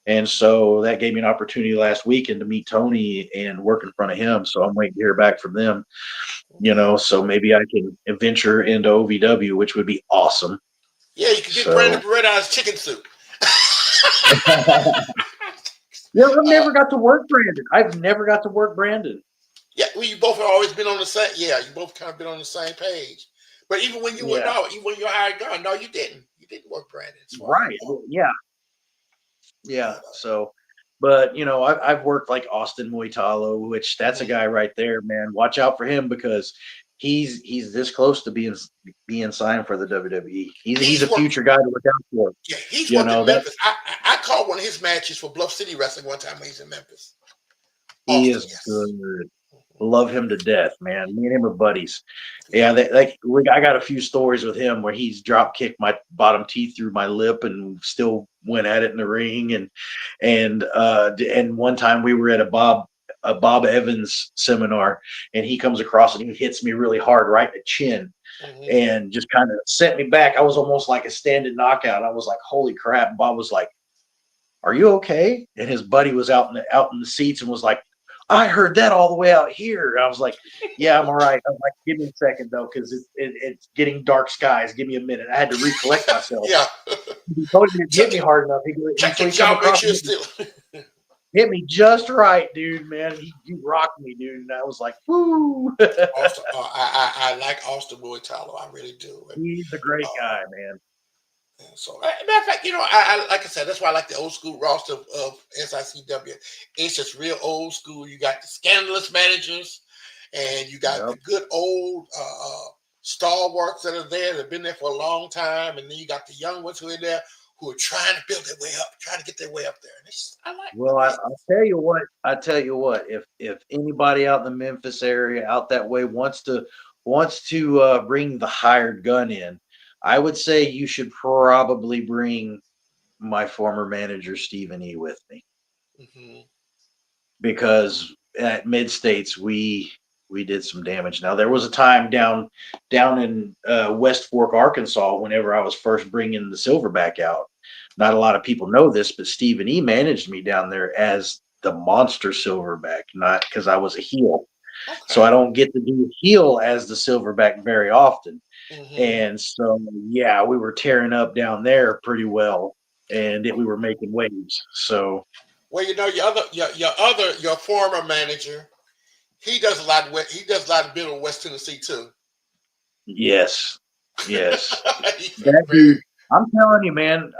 And so that gave me an opportunity last weekend to meet Tony and work in front of him. So I'm waiting to hear back from them, Okay. so maybe I can venture into OVW, which would be awesome. Yeah, you can get Brandon So, Beretta out of chicken soup. I've uh, never got to work Brandon. I've never got to work Brandon. yeah, well, you both have always been on the same. Yeah, you both kind of been on the same page. But even when you were Yeah, no, even when you were hired gun, no, you didn't. You didn't work Brandon, as far as I right. know. Yeah, yeah. But So, But I've worked like Austin Moitalo, which that's a Hmm. guy right there, man. Watch out for him because he's this close to being signed for the WWE. He's He's a worked. future guy to look out for. Yeah, he's worked in That Memphis. I called one of his matches for Bluff City Wrestling one time when he's in Memphis. he Austin, is yes. good. Mhm. Love him to death, man. Me and him are buddies. Yeah. Yeah, I got a few stories with him where he's drop kicked my bottom teeth through my lip and still went at it in the ring. And one time we were at a Bob Evans seminar, and he comes across and he hits me really hard right in the chin Hmm. and just kind of sent me back. I was almost like a standing knockout. I was like, holy crap. And Bob was like, "Are you okay?" And his buddy was out in the seats and was like, "I heard that all the way out here." And I was like, "Yeah, I'm all right." I'm like, "Give me a second though, because it's getting dark skies. Give me a minute." I had to recollect myself. Yeah. He told me to hit check me it. hard enough. Check So your he come jaw. Make across sure and it's still. hit me just right, dude. Man, he rocked me, dude. And I was like, "Woo!" Austin. I like Austin Boy Tyler. I really do. And He's a great uh, guy, man. so, matter of fact, I like I said, that's why I like the old school roster of SICW. It's just real old school. You got the scandalous managers, and you got Yep. the good old stalwarts that are there. That've been there for a long time, and then you got the young ones who are there who are trying to build their way up, trying to get their way up there. And I Well, like. I'll tell you what. I tell you what. If anybody out in the Memphis area, out that way, wants to bring the hired gun in, I would say you should probably bring my former manager Stephen E with me Hmm. because at Mid States we did some damage. Now there was a time down in West Fork, Arkansas, whenever I was first bringing the Silverback out. Not a lot of people know this, but Stephen E managed me down there as the monster Silverback, not because I was a heel. So I Okay. don't get to do heel as the Silverback very often. Hmm. And so yeah, we were tearing up down there pretty well, and we were making waves. So Well, your former manager, he does a lot. He does a lot of building West Tennessee too. yes, yes, He's a that very. dude. I'm telling you, man.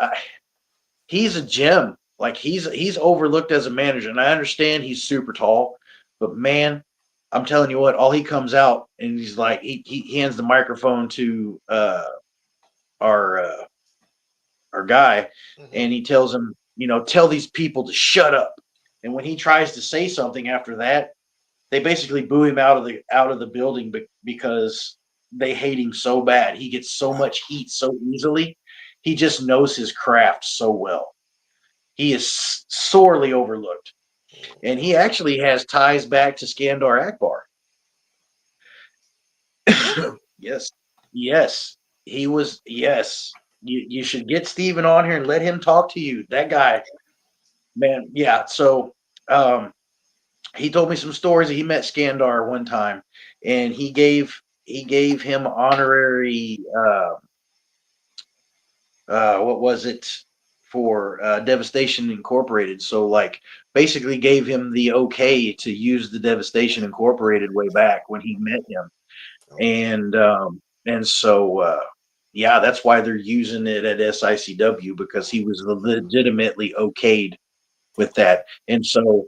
He's a gem. Like he's overlooked as a manager, and I understand he's super tall, but man, I'm telling you what, all he comes out and he's like he hands the microphone to our uh, our guy, and Hmm. he tells him, tell these people to shut up. And when he tries to say something after that, they basically boo him out of the building because they hate him so bad. He gets so Wow. much heat so easily. He just knows his craft so well. He is sorely overlooked. And he actually has ties back to Skandar Akbar. Really? Yes. Yes. He was, yes. You should get Steven on here and let him talk to you. That guy, man, yeah. So um, he told me some stories that he met Skandar one time, and he gave him honorary what was it for Devastation Incorporated. So like basically gave him the okay to use the Devastation Incorporated way back when he met him, Okay. and so yeah, that's why they're using it at SICW because he was legitimately okayed with that, and so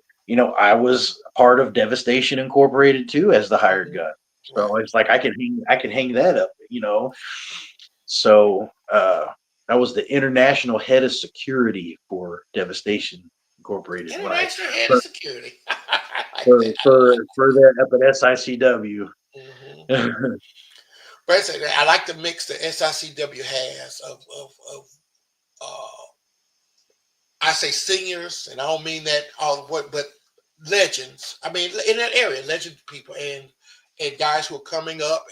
I was part of Devastation Incorporated too as the hired Hmm. gun. So Right. it's like I can hang that up. So I was the international head of security for Devastation Incorporated when I International head of for security. I like for that. for, for that up at SICW. Hmm. But I like the mix that SICW has of uh, I say seniors, and I don't mean that all of what, but legends. I mean, in that area, legend people and guys who are coming up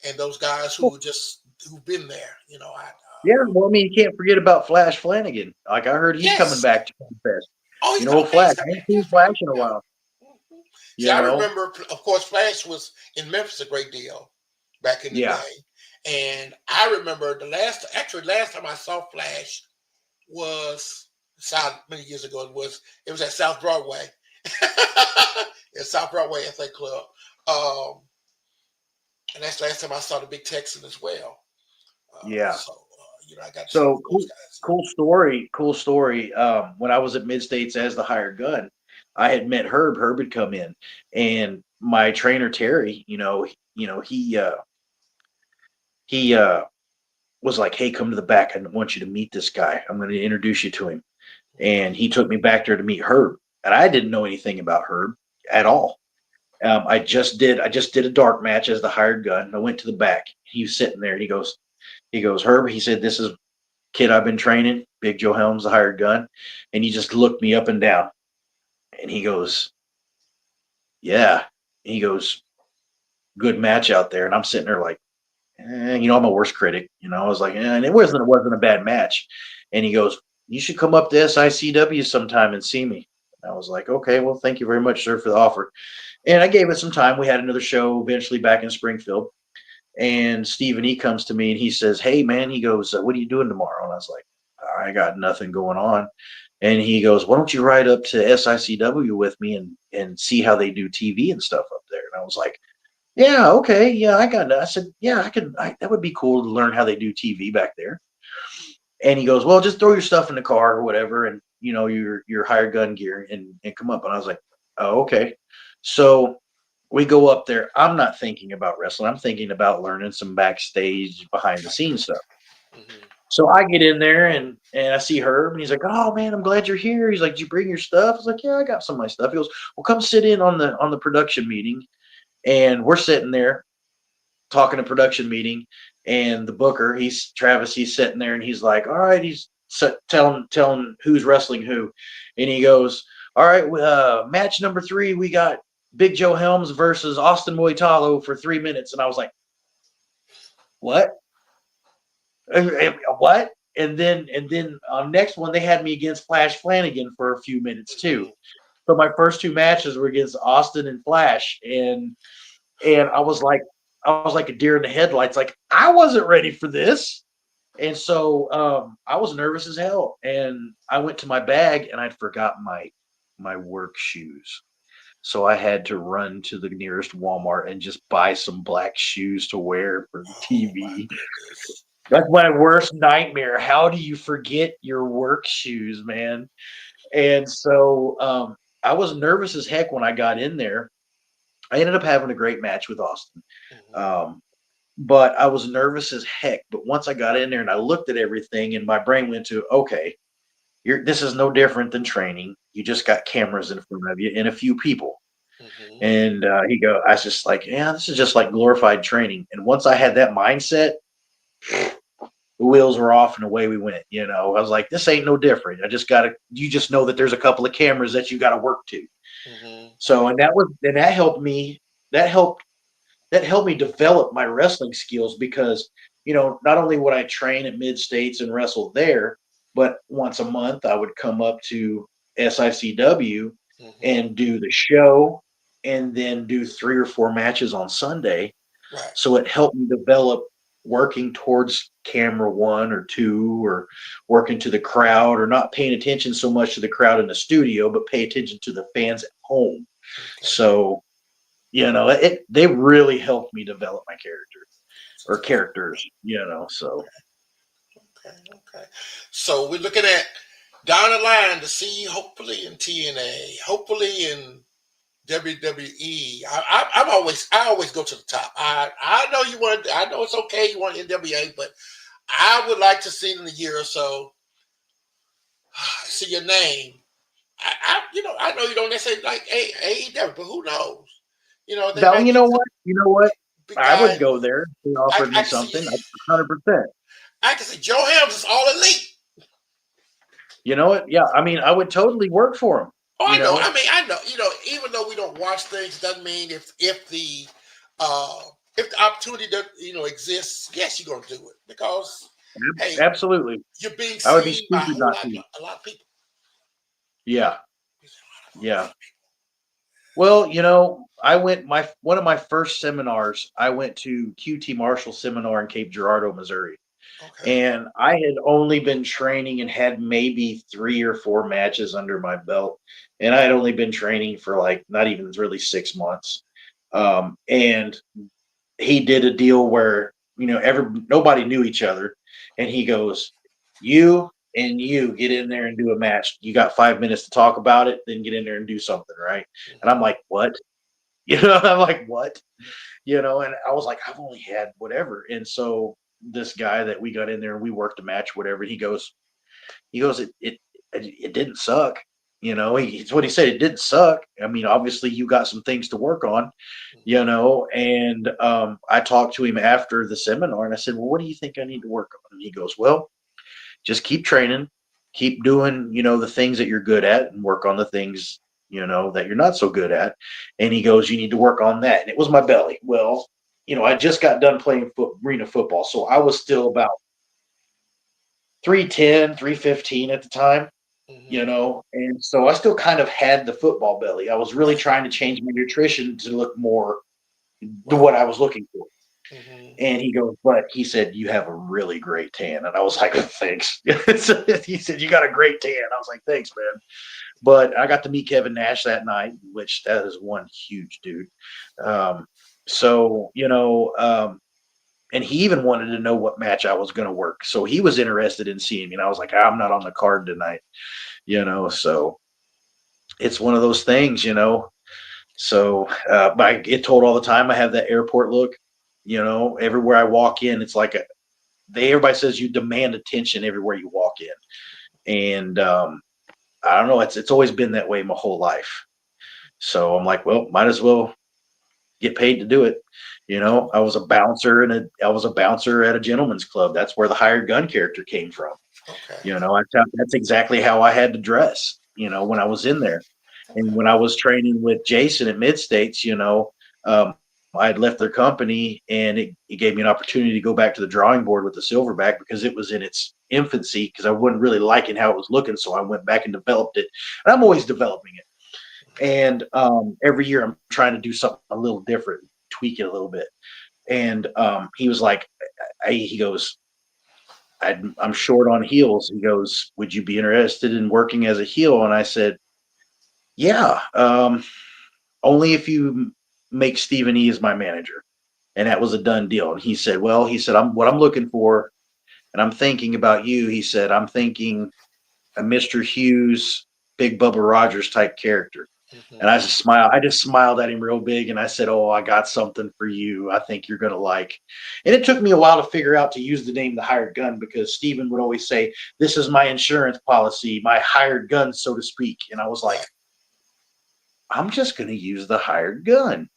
and those guys who've been there. Yeah, well, I mean, you can't forget about Flash Flanagan. Like I heard he's coming Yes. back to Fest. Oh, he's okay. Flash. He's coming I ain't back. seen Yes, Flash right. in a while. Yeah. Mhm. See, You I know, remember, of course, Flash was in Memphis a great deal back in the yeah, day, and I remember last time I saw Flash was many years ago. It was at South Broadway, at South Broadway FA Club, and that's the last time I saw the Big Texan as well. yeah. So I got to train So with those cool, guys. cool story. Cool story. When I was at Mid States as the hired gun, I had met Herb. Herb had come in, and my trainer Terry, he was like, "Hey, come to the back. I want you to meet this guy. I'm going to introduce you to him." And he took me back there to meet Herb, and I didn't know anything about Herb at all. I just did a dark match as the hired gun. I went to the back. He was sitting there. He goes, Herb. He said, "This is kid I've been training, Big Joe Helms, the hired gun." And he just looked me up and down, and he goes, "Yeah." He goes, "Good match out there." And I'm sitting there like, I'm a worst critic. I was like, and it wasn't a bad match. And he goes, "You should come up to SICW sometime and see me." And I was like, "Okay, well, thank you very much, sir, for the offer." And I gave it some time. We had another show eventually back in Springfield. And Stephen E comes to me and he says, "Hey, man," he goes, "what are you doing tomorrow?" And I was like, "I got nothing going on." And he goes, "Why don't you ride up to SICW with me and see how they do TV and stuff up there?" And I was like, "Yeah, okay, yeah, I got it." I said, "Yeah, I can. That would be cool to learn how they do TV back there." And he goes, "Well, just throw your stuff in the car or whatever, and your hired gun gear, and come up." And I was like, "Oh, okay." So we go up there. I'm not thinking about wrestling. I'm thinking about learning some backstage behind the scenes stuff. Hmm. So I get in there and I see Herb and he's like, "Oh man, I'm glad you're here." He's like, "Did you bring your stuff?" I was like, "Yeah, I got some of my stuff." He goes, "Well, come sit in on the production meeting." And we're sitting there talking to production meeting, and the booker, he's Travis, he's sitting there and he's like, "All right," he's telling who's wrestling who, and he goes, "All right, match number 3, we got Big Joe Helms versus Austin Moitalo for 3 minutes." And I was like, "What? What?" And then next one they had me against Flash Flanagan for a few minutes too. Hmm. So my first 2 matches were against Austin and Flash, and I was like a deer in the headlights. Like I wasn't ready for this. And so I was nervous as hell. And I went to my bag and I'd forgotten my work shoes. So I had to run to the nearest Walmart and just buy some black shoes to wear for the Oh my TV. goodness. That's my worst nightmare. How do you forget your work shoes, man? And so I was nervous as heck when I got in there. I ended up having a great match with Austin. Hmm. Um, but I was nervous as heck. But once I got in there and I looked at everything, and my brain went to, okay, this is no different than training. You just got cameras in front of you and a few people. Hmm. And I was just like, yeah, this is just like glorified training. And once I had that mindset, the wheels were off and away we went. I was like, this ain't no different. You just know that there's a couple of cameras that you got to work to. Hmm. So, and that helped me. That helped that helped me develop my wrestling skills because not only would I train at Mid States and wrestle there, but once a month I would come up to SICW Hmm. and do the show and then do 3 or 4 matches on Sunday. Right. So it helped me develop working towards camera 1 or 2 or working to the crowd or not paying attention so much to the crowd in the studio, but pay attention to the fans at home. Okay. So they really helped me develop my character So or that's characters, so okay. Okay. So we're looking at down the line to see hopefully in TNA, hopefully in WWE. I always go to the top. I know you want. I know it's okay. You want NWA, but I would like to see in a year or so see your name. I know you don't necessarily like AEW, but who knows? They that might get some you know what, big I guy. would go there if they I, offered I me can see. something. 100%. I can see Joe Helms is all elite. You know what? Yeah, I mean, I would totally work for them. Oh, You I know. know, I mean, I know. Even though we don't watch things, doesn't mean uh if the opportunity does exists, yes, you're gonna do it because hey, Absolutely. you're being I would be seen by stupid not to. a lot of people. Yeah, A lot yeah. of Well, I went my one of my first seminars. I went to QT Marshall seminar in Cape Girardeau, Missouri. people. Okay. And I had only been training and had maybe 3 or 4 matches under my belt. And I had only been training for like not even really 6 months. And he did a deal where nobody knew each other. And he goes, you and you get in there and do a match. You got 5 minutes to talk about it, then get in there and do something, right? And I'm Mhm. like, what? I'm like, what? And I was like, I've only had whatever. And so this guy that we got in there and we worked a match, whatever, he goes, it didn't suck. It's what he said. It didn't suck. I mean, obviously you got some things to work on, Mhm. and I talked to him after the seminar and I said, well, what do you think I need to work on? And he goes, well, just keep training, keep doing, the things that you're good at and work on the things, that you're not so good at. And he goes, you need to work on that. And it was my belly. Well, I just got done playing arena football. So I was still about 310, 315 at the time, Mhm. and so I still kind of had the football belly. I was really Right. trying to change my nutrition to look more to Right. what I was looking for. Mhm. And he goes, but he said, you have a really great tan. And I was like, thanks. He said, you got a great tan. I was like, thanks, man. But I got to meet Kevin Nash that night, which that is one huge dude. Um, so, and he even wanted to know what match I was going to work. So he was interested in seeing me. And I was like, I'm not on the card tonight, so it's one of those things. So, but I get told all the time I have that airport look. Everywhere I walk in, it's like everybody says you demand attention everywhere you walk in, and I don't know. It's always been that way my whole life. So I'm like, well, might as well get paid to do it. I was a bouncer at a gentleman's club. That's where the hired gun character came from. Okay. That's exactly how I had to dress. When I was in there. And Okay. when I was training with Jason at Mid States, I had left their company and it gave me an opportunity to go back to the drawing board with the Silverback because it was in its infancy because I wasn't really liking how it was looking. So I went back and developed it. And I'm always developing it. And every year I'm trying to do something a little different, tweak it a little bit. And he was like, he goes, I'm short on heels. He goes, would you be interested in working as a heel? And I said, yeah. Only if you make Stephen E as my manager. And that was a done deal. And he said, well, I'm looking for, and I'm thinking about you. He said, I'm thinking a Mr. Hughes, Big Bubba Rogers type character. And Mhm. I just smiled at him real big and I said, oh, I got something for you. I think you're going to like. And it took me a while to figure out to use the name The Hired Gun because Stephen would always say, this is my insurance policy, my hired gun, so to speak. And I was like, Right. I'm just going to use The Hired Gun.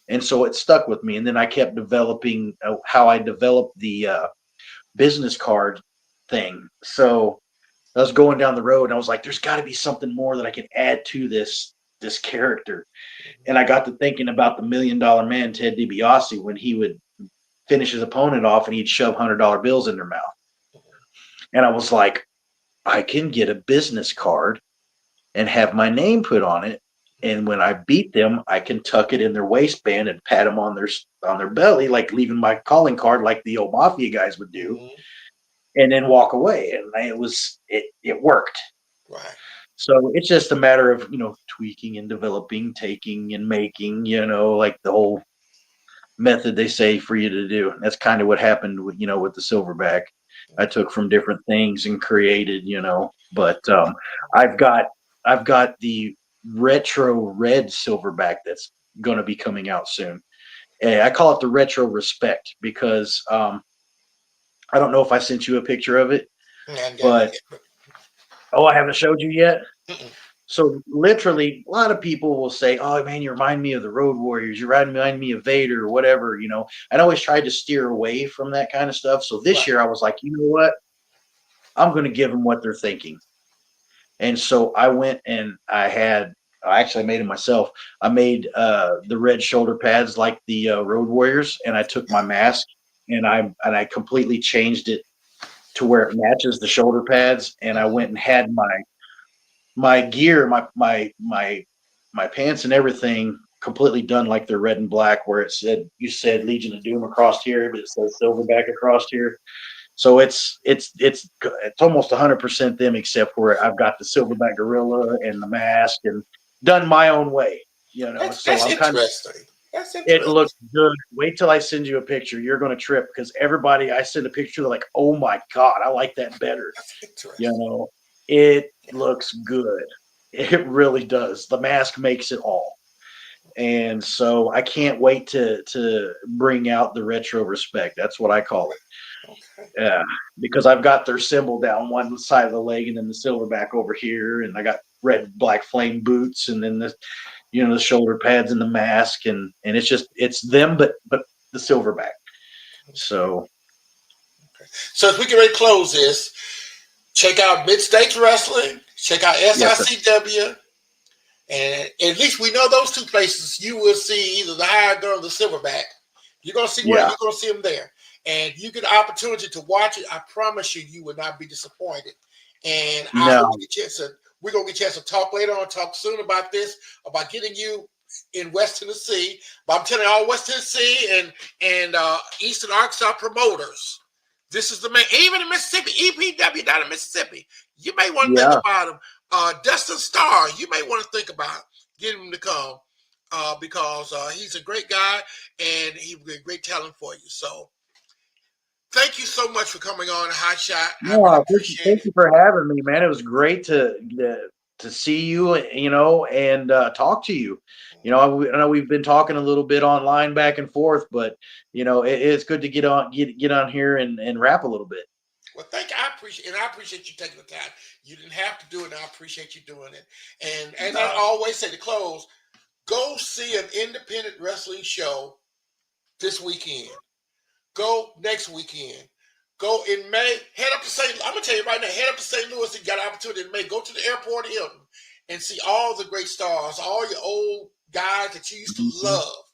And so it stuck with me. And then I kept developing how I developed the business card thing. So I was going down the road and I was like, there's got to be something more that I can add to this character. And I Mhm. got to thinking about the $1 Million Man, Ted DiBiase, when he would finish his opponent off and he'd shove $100 bills in their mouth. And I was like, I can get a business card and have my name put on it. And when I beat them, I can tuck it in their waistband and pat them on their belly, like leaving my calling card, like the old mafia guys would do, Mhm. and then walk away. And it worked. Right. So it's just a matter of tweaking and developing, taking and making, like the whole method they say for you to do. That's kind of what happened with the Silverback. I took from different things and created. But I've got I've got the retro red Silverback that's going to be coming out soon. I call it the retro respect because I don't know if I sent you a picture of it, And got it but yet. oh, I haven't showed you yet. Mm-mm. So literally, a lot of people will say, "Oh man, you remind me of the Road Warriors. You remind me of Vader, or whatever." I'd always tried to steer away from that kind of stuff. So this Right. year, I was like, you know what? I'm going to give them what they're thinking. And so I went and I made them myself. I made the red shoulder pads like the Road Warriors, and I took my mask and I completely changed it to where it matches the shoulder pads. And I went Mhm. and had my gear, my pants and everything completely done like they're red and black, where you said Legion of Doom across here, but it says Silverback across here. So it's almost 100% them, except where I've got the Silverback gorilla and the mask and done my own way. So That's I'm kind of interesting. That's It interesting. looks good. Wait till I send you a picture. You're going to trip because everybody I send a picture, they're like, "Oh my god, I like that better." That's You interesting. know, it Yeah. looks good. It really does. The mask makes it all. And so I can't wait to bring out the retro respect. That's what I call it. Okay. Yeah, because I've got their symbol down one side of the leg, and then the silverback over here, and I got red black flame boots, and then the shoulder pads and the mask, and it's them, but the silverback. Okay. So So as we get ready to close this, check out Mid States Wrestling. Check out yes, sir. SICW. And at least we know those two places you will see either the higher girl or the silverback. Yeah, You're gonna see them there. And you get the opportunity to watch it. I promise you, you will not be disappointed. And I hope no, we get a chance to we're gonna get a chance to talk later on, talk soon about this, about getting you in West Tennessee. But I'm telling you, all West Tennessee and Eastern Arkansas promoters. This is the man, even in Mississippi, EPW down in Mississippi. You may want to think yeah, about him. Dustin Starr, you may want to think about getting him to come because he's a great guy and he will be a great talent for you. So thank you so much for coming on Hotshot. I really no. appreciate Thank it. you for having me, man. It was great to see you, and talk to you. I know we've been talking a little bit online back and forth, but it's good to get on here and rap a little bit. Well, thank you. I appreciate you taking the time. You didn't have to do it, and I appreciate you doing it. And as I No. always say to close, go see an independent wrestling show this weekend. Go next weekend. Go in May. Head up to St. I'm gonna tell you right now. Head up to St. Louis. You got an opportunity in May. Go to the airport Hilton and see all the great stars, all your old guys that you used to Mhm. love.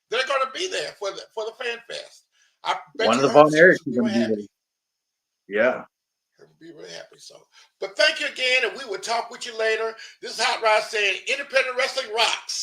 They're gonna be there for the fan fest. I bet One of you the her Von fans Erichs will is be going real to be happy. there. Yeah. Will be really happy. But thank you again, and we will talk with you later. This is Hot Rod saying, Independent Wrestling rocks.